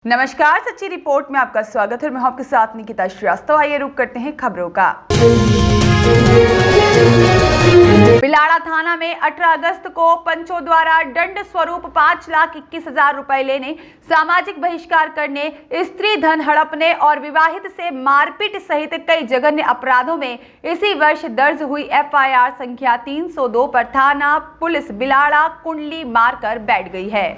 नमस्कार, सच्ची रिपोर्ट में आपका स्वागत है। मैं हूं आपके साथ निकिता श्रीवास्तव। आइए रुक करते हैं खबरों का। बिलाड़ा थाना में 18 अगस्त को पंचों द्वारा दंड स्वरूप 5,21,000 रुपए लेने, सामाजिक बहिष्कार करने, स्त्री धन हड़पने और विवाहित से मारपीट सहित कई जघन्य अपराधों में इसी वर्ष दर्ज हुई एफआईआर संख्या 302 पर थाना पुलिस बिलाड़ा कुंडली मारकर बैठ गई है।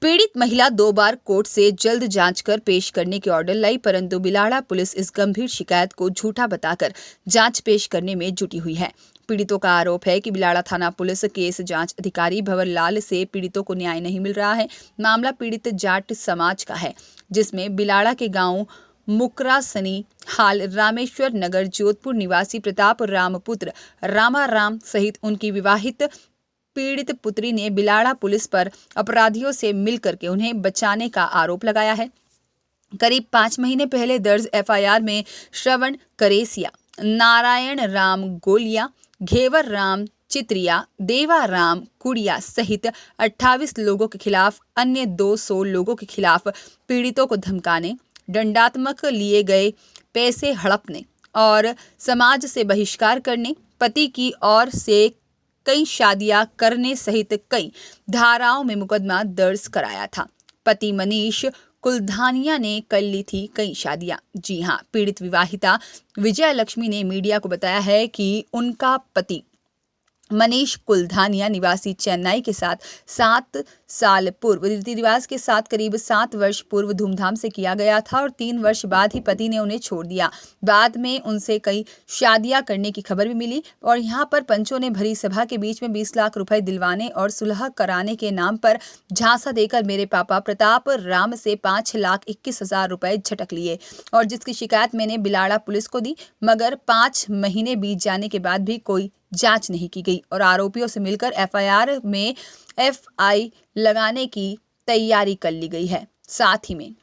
पीड़ित महिला 2 बार कोर्ट से जल्द जांच कर पेश करने के ऑर्डर लाई, परंतु बिलाड़ा पुलिस इस गंभीर शिकायत को झूठा बताकर जांच पेश करने में जुटी हुई है। पीड़ितों का आरोप है कि बिलाड़ा थाना पुलिस केस जांच अधिकारी भंवर लाल से पीड़ितों को न्याय नहीं मिल रहा है। मामला पीड़ित जाट समाज का है, जिसमें बिलाड़ा के गाँव मुकरासनी हाल रामेश्वर नगर जोधपुर निवासी प्रताप राम पुत्र रामाराम सहित उनकी विवाहित पीड़ित पुत्री ने बिलाड़ा पुलिस पर अपराधियों से मिलकर के उन्हें बचाने का आरोप लगाया है। करीब 5 महीने पहले दर्ज एफआईआर में श्रवण करेसिया, नारायण राम गोलिया, घेवर राम चित्रिया, देवा राम कुड़िया सहित 28 लोगों के खिलाफ अन्य 200 लोगों के खिलाफ पीड़ितों को धमकाने, दंडात्मक लिए गए पैसे हड़पने और समाज से बहिष्कार करने, पति की ओर से कई शादियां करने सहित कई धाराओं में मुकदमा दर्ज कराया था। पति मनीष कुलधानिया ने कर ली थी कई शादियां। जी हां, पीड़ित विवाहिता विजय लक्ष्मी ने मीडिया को बताया है कि उनका पति मनीष कुलधानिया निवासी चेन्नई के साथ 7 साल पूर्व रीति रिवाज के साथ करीब 7 वर्ष पूर्व धूमधाम से किया गया था और 3 वर्ष बाद ही पति ने उन्हें छोड़ दिया। बाद में उनसे कई शादियां करने की खबर भी मिली और यहां पर पंचों ने भरी सभा के बीच में 20 लाख रुपए दिलवाने और सुलह कराने के नाम पर झांसा देकर मेरे पापा प्रताप राम से 5,21,000 रुपए झटक लिए और जिसकी शिकायत मैंने बिलाड़ा पुलिस को दी, मगर 5 महीने बीत जाने के बाद भी कोई जांच नहीं की गई और आरोपियों से मिलकर एफआईआर में एफआई लगाने की तैयारी कर ली गई है। साथ ही में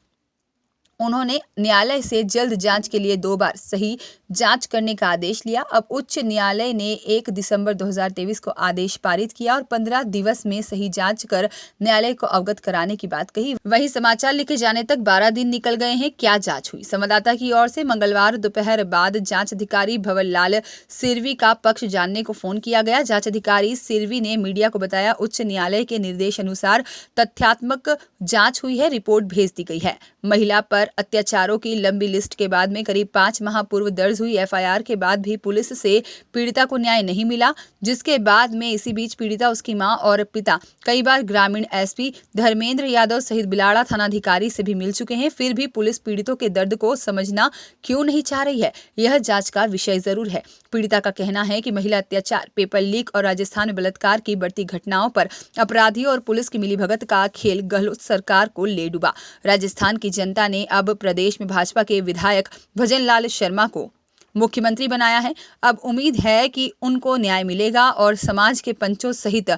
उन्होंने न्यायालय से जल्द जांच के लिए 2 बार सही जांच करने का आदेश लिया। अब उच्च न्यायालय ने 1 दिसंबर 2023 को आदेश पारित किया और 15 दिवस में सही जांच कर न्यायालय को अवगत कराने की बात कही। वहीं समाचार लिखे जाने तक 12 दिन निकल गए हैं। क्या जांच हुई? संवाददाता की ओर से मंगलवार दोपहर बाद जांच अधिकारी भंवर लाल सिरवी का पक्ष जानने को फोन किया गया। जांच अधिकारी सिरवी ने मीडिया को बताया, उच्च न्यायालय के निर्देश अनुसार तथ्यात्मक जाँच हुई है, रिपोर्ट भेज दी गई है। महिला पर अत्याचारों की लंबी लिस्ट के बाद में करीब 5 माह पूर्व दर्ज हुई एफआईआर के बाद भी पुलिस से पीड़िता को न्याय नहीं मिला, जिसके बाद में इसी बीच पीड़िता, उसकी मां और पिता कई बार ग्रामीण एसपी धर्मेंद्र यादव सहित बिलाड़ा थानाधिकारी से भी मिल चुके हैं। फिर भी पुलिस पीड़ितों के दर्द को समझना क्यों नहीं चाह रही है, यह जांच का विषय जरूर है। पीड़िता का कहना है कि महिला अत्याचार, पेपर लीक और राजस्थान में बलात्कार की बढ़ती घटनाओं पर अपराधियों और पुलिस की मिलीभगत का खेल गहलोत सरकार को ले डूबा। राजस्थान की जनता ने अब प्रदेश में भाजपा के विधायक भजनलाल शर्मा को मुख्यमंत्री बनाया है। अब उम्मीद है कि उनको न्याय मिलेगा और समाज के पंचों सहित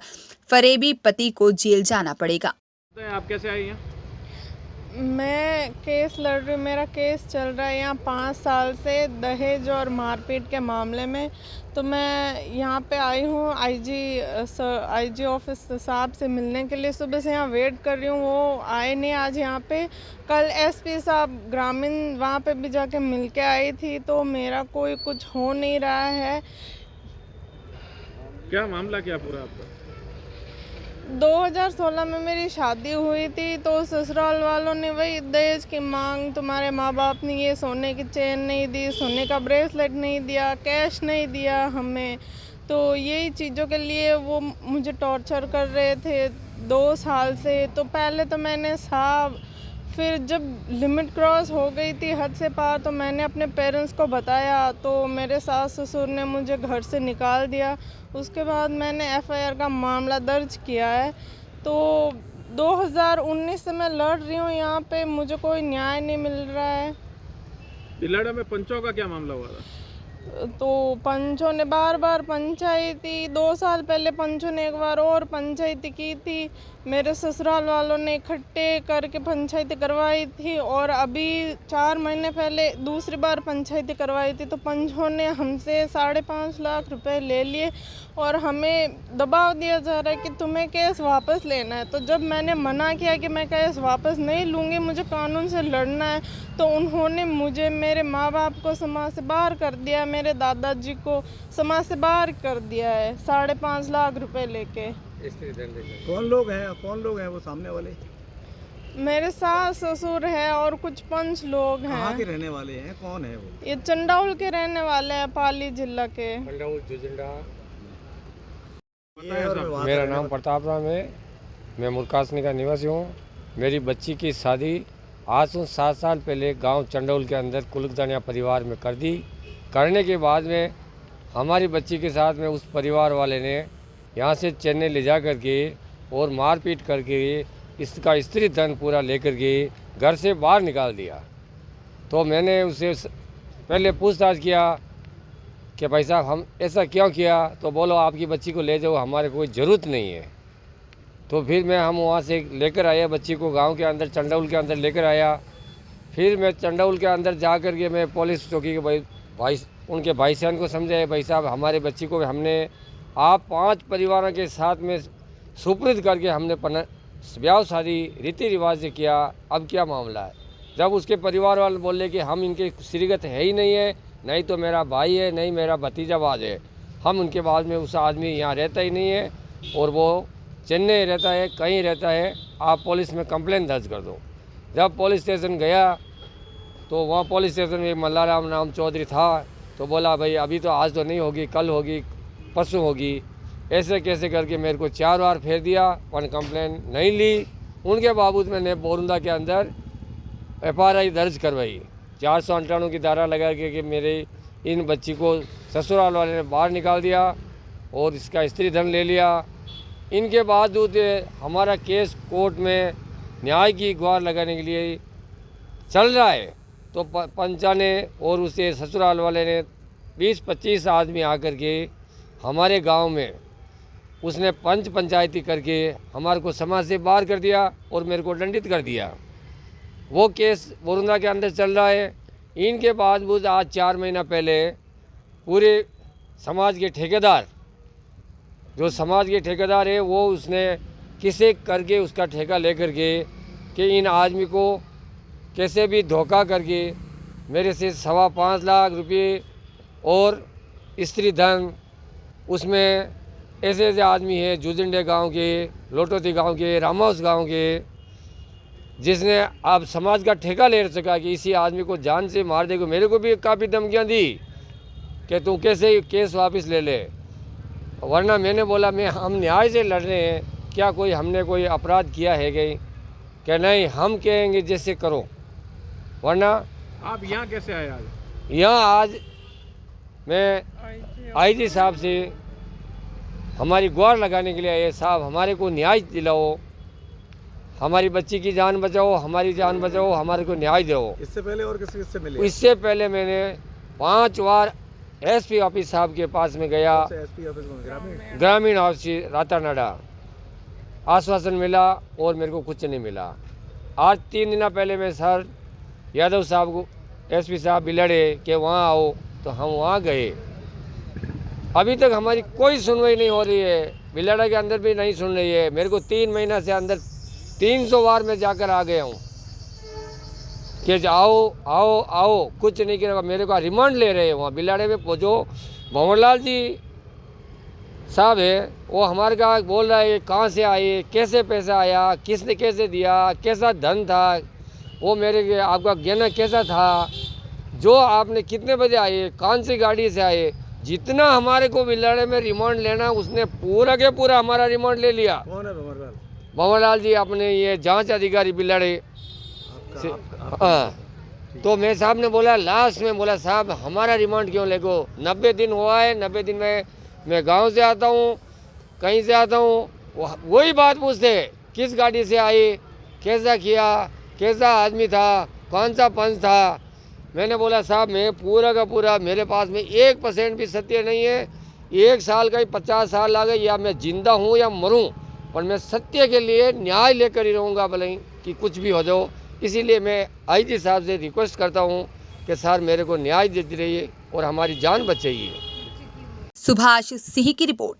फरेबी पति को जेल जाना पड़ेगा। आप कैसे आई हैं? मैं केस लड़ रही हूँ। मेरा केस चल रहा है यहाँ 5 साल से दहेज और मारपीट के मामले में। तो मैं यहाँ पे आई हूँ आईजी ऑफिस साहब से मिलने के लिए। सुबह से यहाँ वेट कर रही हूँ, वो आए नहीं आज यहाँ पे। कल एसपी साहब ग्रामीण वहाँ पे भी जाके मिल के आई थी, तो मेरा कोई कुछ हो नहीं रहा है। क्या मामला क्या पूरा आपका? 2016 में मेरी शादी हुई थी, तो ससुराल वालों ने वही दहेज की मांग, तुम्हारे माँ बाप ने ये सोने की चेन नहीं दी, सोने का ब्रेसलेट नहीं दिया, कैश नहीं दिया हमें, तो यही चीज़ों के लिए वो मुझे टॉर्चर कर रहे थे 2 साल से। तो पहले तो मैंने साहब, फिर जब लिमिट क्रॉस हो गई थी हद से पार, तो मैंने अपने पेरेंट्स को बताया, तो मेरे सास ससुर ने मुझे घर से निकाल दिया। उसके बाद मैंने एफआईआर का मामला दर्ज किया है। तो 2019 से मैं लड़ रही हूँ यहाँ पे, मुझे कोई न्याय नहीं मिल रहा है। बिलाड़ा में पंचों का क्या मामला हुआ था? तो पंचों ने बार बार पंचायती, 2 साल पहले पंचों ने एक बार और पंचायती की थी मेरे ससुराल वालों ने इकट्ठे करके पंचायत करवाई थी और अभी 4 महीने पहले दूसरी बार पंचायत करवाई थी, तो पंचों ने हमसे 5.5 लाख रुपए ले लिए और हमें दबाव दिया जा रहा है कि तुम्हें केस वापस लेना है। तो जब मैंने मना किया कि मैं केस वापस नहीं लूँगी, मुझे कानून से लड़ना है, तो उन्होंने मुझे, मेरे माँ बाप को समाज से बाहर कर दिया, मेरे दादाजी को समाज से बाहर कर दिया है 5.5 लाख रुपए लेके। कौन लोग हैं वो सामने वाले? मेरे सास ससुर है और कुछ पंच लोग कहाँ के हैं। रहने वाले हैं? कौन है वो? ये चंडौल के रहने वाले हैं, पाली जिला के। ये और वहाँ मेरा का नाम प्रताप राम है। मैं मुरकासनी का निवासी हूँ। मेरी बच्ची की शादी आज से 7 साल पहले गांव चंडौल के अंदर कुलकदानिया परिवार में कर दी। करने के बाद में हमारी बच्ची के साथ में उस परिवार वाले ने यहाँ से चेन्नई ले जा करके और मारपीट करके इसका स्त्री धन पूरा लेकर के घर से बाहर निकाल दिया। तो मैंने उससे पहले पूछताछ किया कि भाई साहब हम ऐसा क्यों किया, तो बोलो आपकी बच्ची को ले जाओ, हमारे कोई ज़रूरत नहीं है। तो फिर हम वहाँ से लेकर आया बच्ची को, गांव के अंदर चंडौल के अंदर लेकर आया। फिर मैं चंडौल के अंदर जा कर के मैं पुलिस चौकी के भाई उनके भाई साहब को समझाया, भाई साहब हमारे बच्ची को हमने आप 5 परिवारों के साथ में सुपुर्द करके हमने ब्याह शादी रीति रिवाज से किया, अब क्या मामला है। जब उसके परिवार वाले बोले कि हम इनके श्रीगत है ही नहीं है, नहीं तो मेरा भाई है, नहीं मेरा भतीजाबाज है, हम उनके बाद में उस आदमी यहाँ रहता ही नहीं है और वो चेन्नई रहता है, कहीं रहता है, आप पुलिस में कंप्लेंट दर्ज कर दो। जब पुलिस स्टेशन गया तो वहाँ पुलिस स्टेशन में मल्लाराम नाम चौधरी था, तो बोला भाई अभी तो आज तो नहीं होगी, कल होगी, परसों होगी। ऐसे कैसे करके मेरे को 4 बार फेर दिया, पर कंप्लेंट नहीं ली। उनके बावजूद मैंने बोरुंदा के अंदर FRI दर्ज करवाई, 498 की धारा लगा के मेरे इन बच्ची को ससुराल वाले ने बाहर निकाल दिया और इसका स्त्री धन ले लिया। इनके बावजूद हमारा केस कोर्ट में न्याय की गुहार लगाने के लिए चल रहा है। तो पंचा ने और उसे ससुराल वाले ने 20-25 आदमी आकर के हमारे गांव में उसने पंचायती करके हमारे को समाज से बाहर कर दिया और मेरे को दंडित कर दिया। वो केस बोरुंदा के अंदर चल रहा है। इनके बावजूद आज 4 महीना पहले पूरे समाज के ठेकेदार, जो समाज के ठेकेदार है, वो उसने किसे करके उसका ठेका लेकर के कि इन आदमी को कैसे भी धोखा करके मेरे से 5.25 लाख रुपये और स्त्री धन, उसमें ऐसे ऐसे आदमी है जुजिंडे गांव के, लोटोती गांव के, रामाउस गांव के, जिसने अब समाज का ठेका ले सका कि इसी आदमी को जान से मार देगा। मेरे को भी काफ़ी धमकियां दी कि तू कैसे केस वापस ले ले, वरना मैंने बोला हम न्याय से लड़ रहे हैं, क्या कोई हमने कोई अपराध किया है कि नहीं, हम कहेंगे जैसे करो। वरना आप यहाँ कैसे आए आज? यहाँ आज मैं IG साहब से हमारी गुहार लगाने के लिए आए, साहब हमारे को न्याय दिलाओ, हमारी बच्ची की जान बचाओ, हमारी जान बचाओ, हमारे को न्याय दो। इससे पहले और किससे मिले? इससे पहले मैंने 5 बार SP ऑफिस साहब के पास में गया, SP ऑफिस में, ग्रामीण ऑफिस रातानाडा, आश्वासन मिला और मेरे को कुछ नहीं मिला। आज 3 दिन पहले मैं सर यादव साहब को SP साहब बिलड़े कि वहाँ आओ, तो हम वहाँ गए। अभी तक हमारी कोई सुनवाई नहीं हो रही है, बिलाड़ा के अंदर भी नहीं सुन रही है। मेरे को 3 महीना से अंदर 300 बार मैं जाकर आ गया हूँ कि आओ आओ आओ, कुछ नहीं किया। मेरे को रिमांड ले रहे हैं वहाँ बिलाड़े में। जो भंवरलाल जी साहब है, वो हमारे का बोल रहा है कहाँ से आए, कैसे पैसा आया, किसने कैसे दिया, कैसा धन था, वो मेरे आपका ज्ञान कैसा था, जो आपने कितने बजे आए, कौन सी गाड़ी से आए, जितना हमारे को बिलाड़े में रिमांड लेना उसने पूरा के पूरा हमारा रिमांड ले लिया। कौन है भंवरलाल? भंवरलाल जी अपने ये जांच अधिकारी बिलाड़े से। हाँ, तो मैं साहब ने बोला, लास्ट में बोला साहब हमारा रिमांड क्यों लेगो, 90 दिन हुआ है, 90 दिन में मैं गांव से आता हूँ, कहीं से आता हूँ, वही बात पूछते, किस गाड़ी से आए, कैसा किया, कैसा आदमी था, कौन सा पंच था। मैंने बोला साहब मैं पूरा का पूरा, मेरे पास में 1% भी सत्य नहीं है। 1 साल का ही 50 साल लगे, या मैं जिंदा हूँ या मरूँ, पर मैं सत्य के लिए न्याय लेकर ही रहूँगा, भले ही कि कुछ भी हो जाओ। इसीलिए मैं आईजी साहब से रिक्वेस्ट करता हूँ कि सर मेरे को न्याय देते रहिए और हमारी जान बचाइए। सुभाष सिंह की रिपोर्ट।